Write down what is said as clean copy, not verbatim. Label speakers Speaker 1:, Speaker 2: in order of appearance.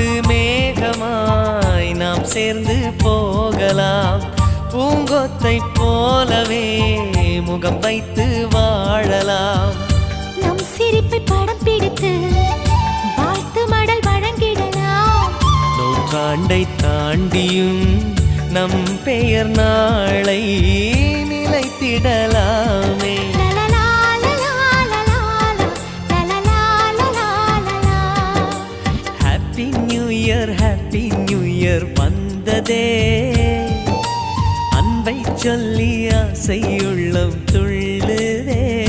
Speaker 1: காட்டு மேகமாய் நாம் சேர்ந்து போகலாம். பூங்கொத்தை போலவே முகம் வைத்து வாழலாம்.
Speaker 2: நம் சிரிப்பை படம் பிடித்து வாழ்த்து மடல் வழங்கிடலாம்.
Speaker 1: நூற்றாண்டை தாண்டியும் நம் பெயர் நாளை நிலைத்திடலாமே. Happy new year, happy new year வந்ததே. அன்பை சொல்லி ஆசையுள்ளம் துள்ளுதே.